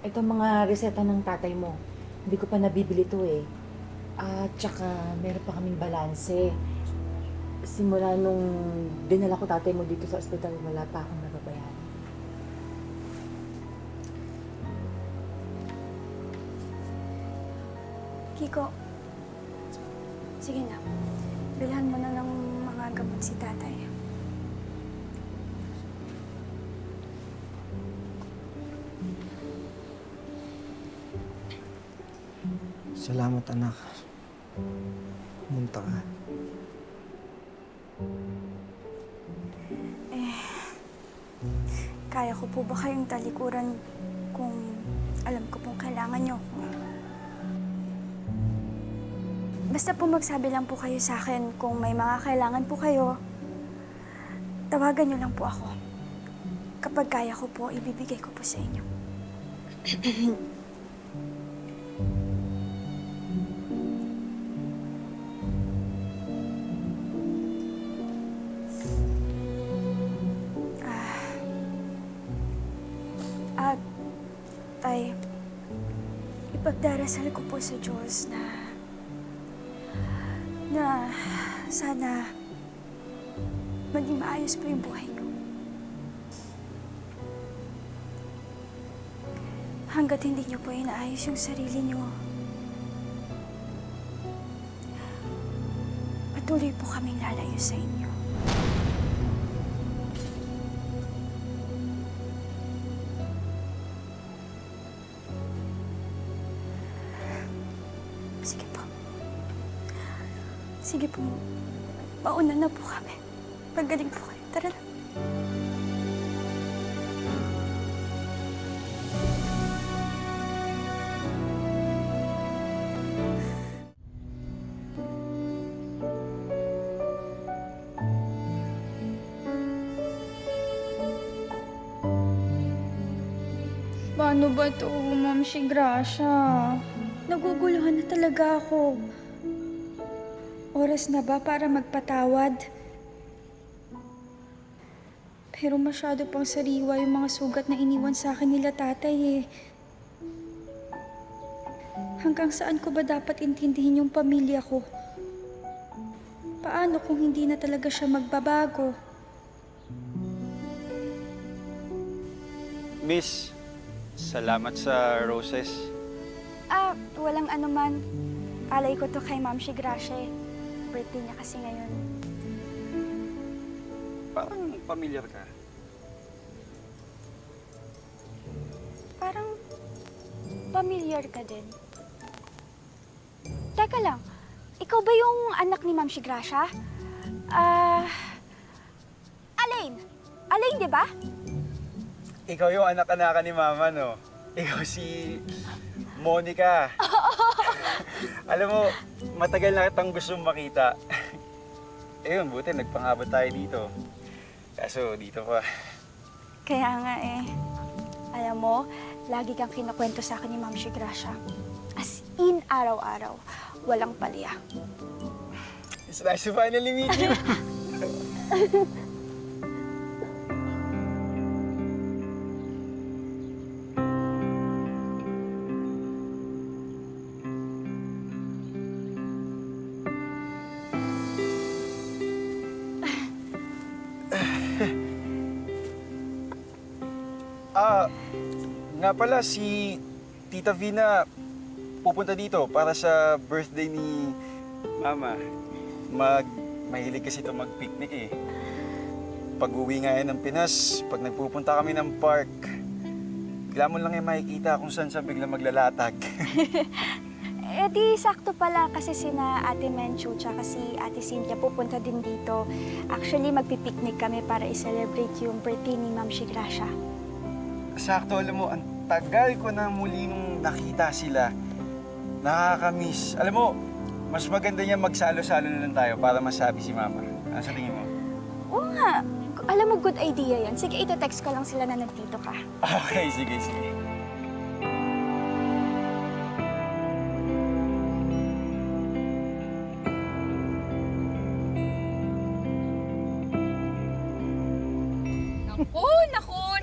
Ito mga reseta ng tatay mo. Hindi ko pa nabibili to eh. At tsaka meron pa kaming balanse. Simula nung dinala ko tatay mo dito sa ospital, wala pa akong nababayaran. Kiko, sige na. Bilhan mo na ng mga gamot si tatay. Salamat, anak. Pumunta ka. Kaya ko po ba kayong talikuran kung alam ko pong kailangan niyo ako? Basta po magsabi lang po kayo sa akin kung may mga kailangan po kayo. Tawagan niyo lang po ako. Kapag kaya ko po, ibibigay ko po sa inyo. At, tay, ipagdarasal ko po sa Diyos na sana maging maayos po yung buhay ko. Hanggat hindi niyo po inaayos yung sarili niyo, patuloy po kaming lalayo sa inyo. Sige po. Sige po. Mauna na po kami. Pagaling po kayo. Tara na. Paano ba to, Ma'am Gracia? Naguguluhan na talaga ako. Oras na ba para magpatawad? Pero masyado pang sariwa yung mga sugat na iniwan sa akin nila tatay eh. Hanggang saan ko ba dapat intindihin yung pamilya ko? Paano kung hindi na talaga siya magbabago? Miss, salamat sa roses. Walang anuman. Alay ko to kay Ma'am Gracia. Birthday niya kasi ngayon. Parang pamilyar ka. Parang familiar ka din. Teka lang, ikaw ba yung anak ni Ma'am Gracia? Alain! Alain, di ba? Ikaw yung anak-anakan ni Mama, no? Ikaw si Monica. Alam mo, matagal na kitang gustong makita. Ayun, buti nagpangabot tayo dito. Kaso dito pa. Kaya nga eh. Alam mo, lagi kang kinukwento sa akin ni Ma'am Gracia. As in, araw-araw. Walang palya. It's nice to finally meet you. Nga pala, si Tita Vina pupunta dito para sa birthday ni Mama. Mahilig kasi ito mag-picnic eh. Pag-uwi nga yan ng Pinas, pag nagpupunta kami ng park, bigla mo lang yung makikita kung saan siya bigla maglalatag. Eh di, sakto pala kasi sina Ate Menchu tsaka si Ate Cynthia pupunta din dito. Actually, magpipiknik kami para i-celebrate yung birthday ni Ma'am Gracia. Sakto, alam mo, ang tagal ko na muli nung nakita sila. Nakakamiss. Alam mo, mas maganda niya magsalo-salo na lang tayo para masabi si Mama. Ano sa tingin mo? Oo nga. Alam mo, good idea yan. Sige, ito-text ko lang sila na nandito ka. Okay, sige, sige.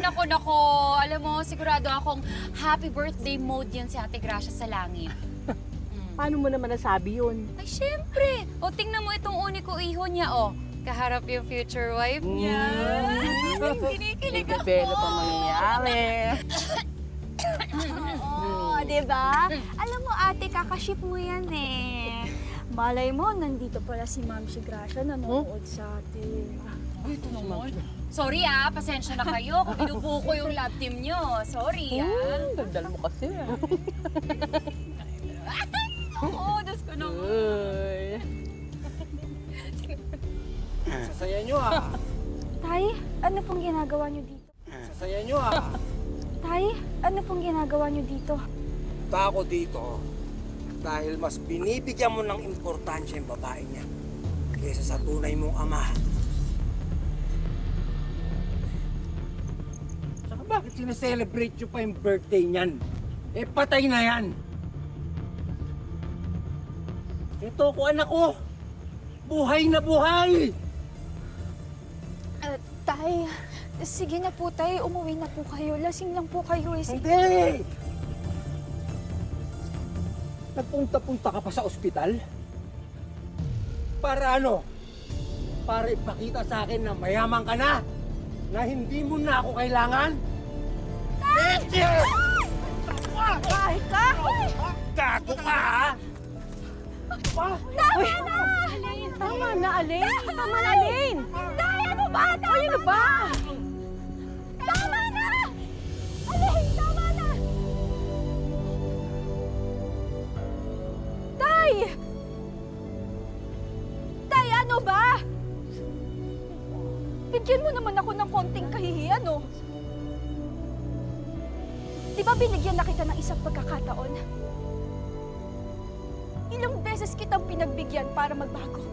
Naku, nako. Alam mo, sigurado akong happy birthday mode yan si Ate Gracia sa langit. Paano mo naman nasabi yun? Ay, syempre. O, tingnan mo itong uniko iho niya, o. Kaharap yung future wife niya. Kinikilig ako. Belo pa mangyayari. Oo, di ba? Alam mo, ate, kakaship mo yan eh. Malay mo, nandito pala si Ma'am Gracia nanonood sa atin. Ay, ito naman. Sorry pasensya na kayo kung binubuo ko yung love team nyo. Sorry Daldal mo kasi. Oo, das ko naman. Uy. Sasaya nyo ah. Tay, ano pong ginagawa niyo dito? Sasaya nyo ah. Tay, ano pong ginagawa niyo dito? Punta ako dito dahil mas binibigyan mo ng importansya yung babae niya kaysa sa tunay mong ama. Saka bakit sineselebrate nyo pa yung birthday niyan? Eh patay na yan! Ito ko anak ko! Buhay na buhay! Tay, sige na po tay, umuwi na po kayo. Lasing lang po kayo eh. Hindi! Nagpunta-punta ka pa sa ospital? Para ano? Para ipakita sa akin na mayaman ka na? Na hindi mo na ako kailangan? Hindi! Kahit ka! Gago ka, ha? Tama na! Tama na, Alin. Tama na, Alin. Tay, ano ba? Tama Ay, ano ba? Tama na! Alay, tama na! Tay! Tay, ano ba? Bigyan mo naman ako ng konting kahihiyan, no? Di ba binigyan na kita ng isang pagkakataon? Ilang beses kitang pinagbigyan para magbago.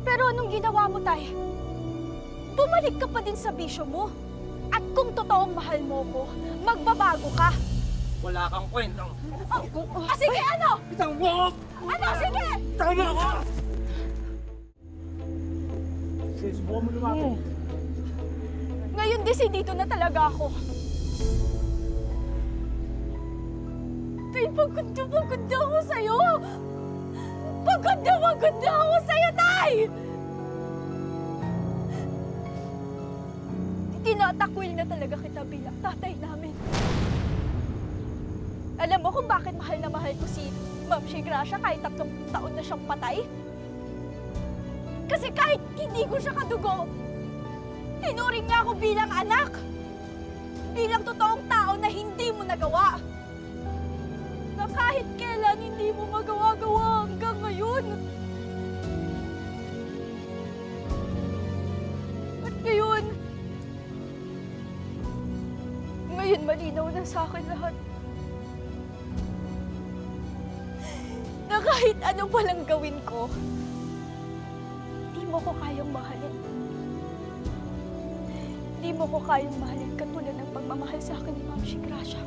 Pero anong ginawa mo, Tay? Bumalik ka pa din sa bisyo mo. At kung totoong mahal mo ko, magbabago ka. Wala kang kwentang. Sige, ano? Itang mo! Ano, sige! Tama ako! Sis, buka mo lumapit. Ngayon desidito na talaga ako. Tay, pagod na ako sa'yo! Pagod na ako sa'yo, Tay! Tinatakwil na talaga kita bilang tatay namin. Alam mo kung bakit mahal na mahal ko si Ma'am Gracia kahit 3 taon na siyang patay? Kasi kahit hindi ko siya kadugo, tinuring niya ako bilang anak. Bilang totoong tao na hindi mo nagawa. Na kahit kailan hindi mo magawa-gawa hanggang ngayon. At ngayon malinaw na sa akin lahat. Na kahit ano palang gawin ko, di mo ko kayang mahalin. Di mo ko kayang mahalin katulad ng pagmamahal sa akin ni Ma'am Gracia.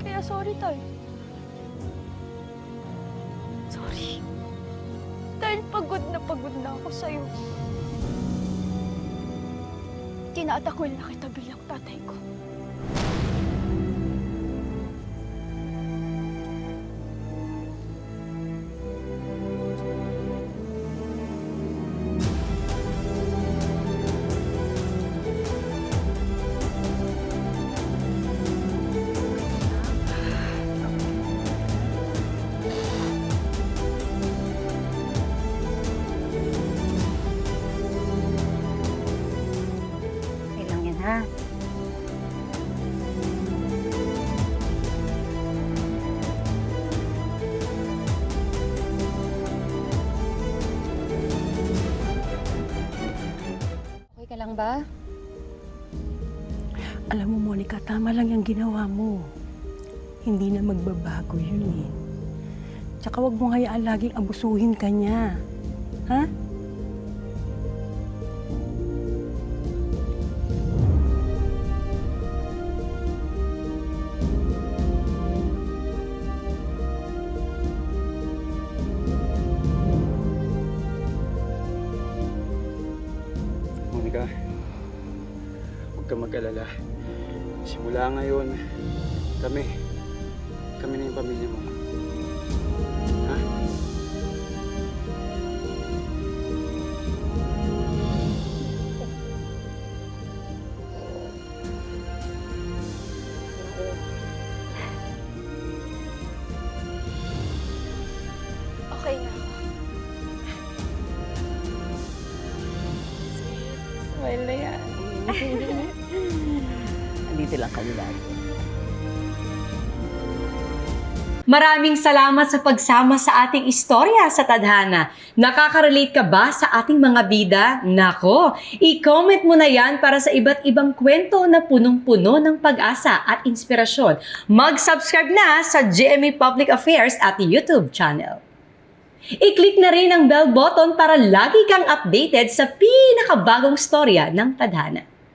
Kaya sorry, Tay. Sorry. Dahil pagod na ako sa'yo. Tinatakwil na kita bilang tatay ko. Ha? Okay ka lang ba? Alam mo, Monica, tama lang yung ginawa mo. Hindi na magbabago yun eh. Tsaka wag mo hayaan laging abusuhin ka niya. Ha? Veronica, huwag kang mag-alala. Simula ngayon, kami na yung pamilya mo. Ha? Okay na ako. Smile na yan. Andito lang kami lagi. Maraming salamat sa pagsama sa ating istorya sa Tadhana. Nakaka-relate ka ba sa ating mga bida? Nako, i-comment mo na yan para sa iba't ibang kwento na punong-puno ng pag-asa at inspirasyon. Mag-subscribe na sa GMA Public Affairs at YouTube channel. I-click na rin ang bell button para lagi kang updated sa pinakabagong storya ng Tadhana.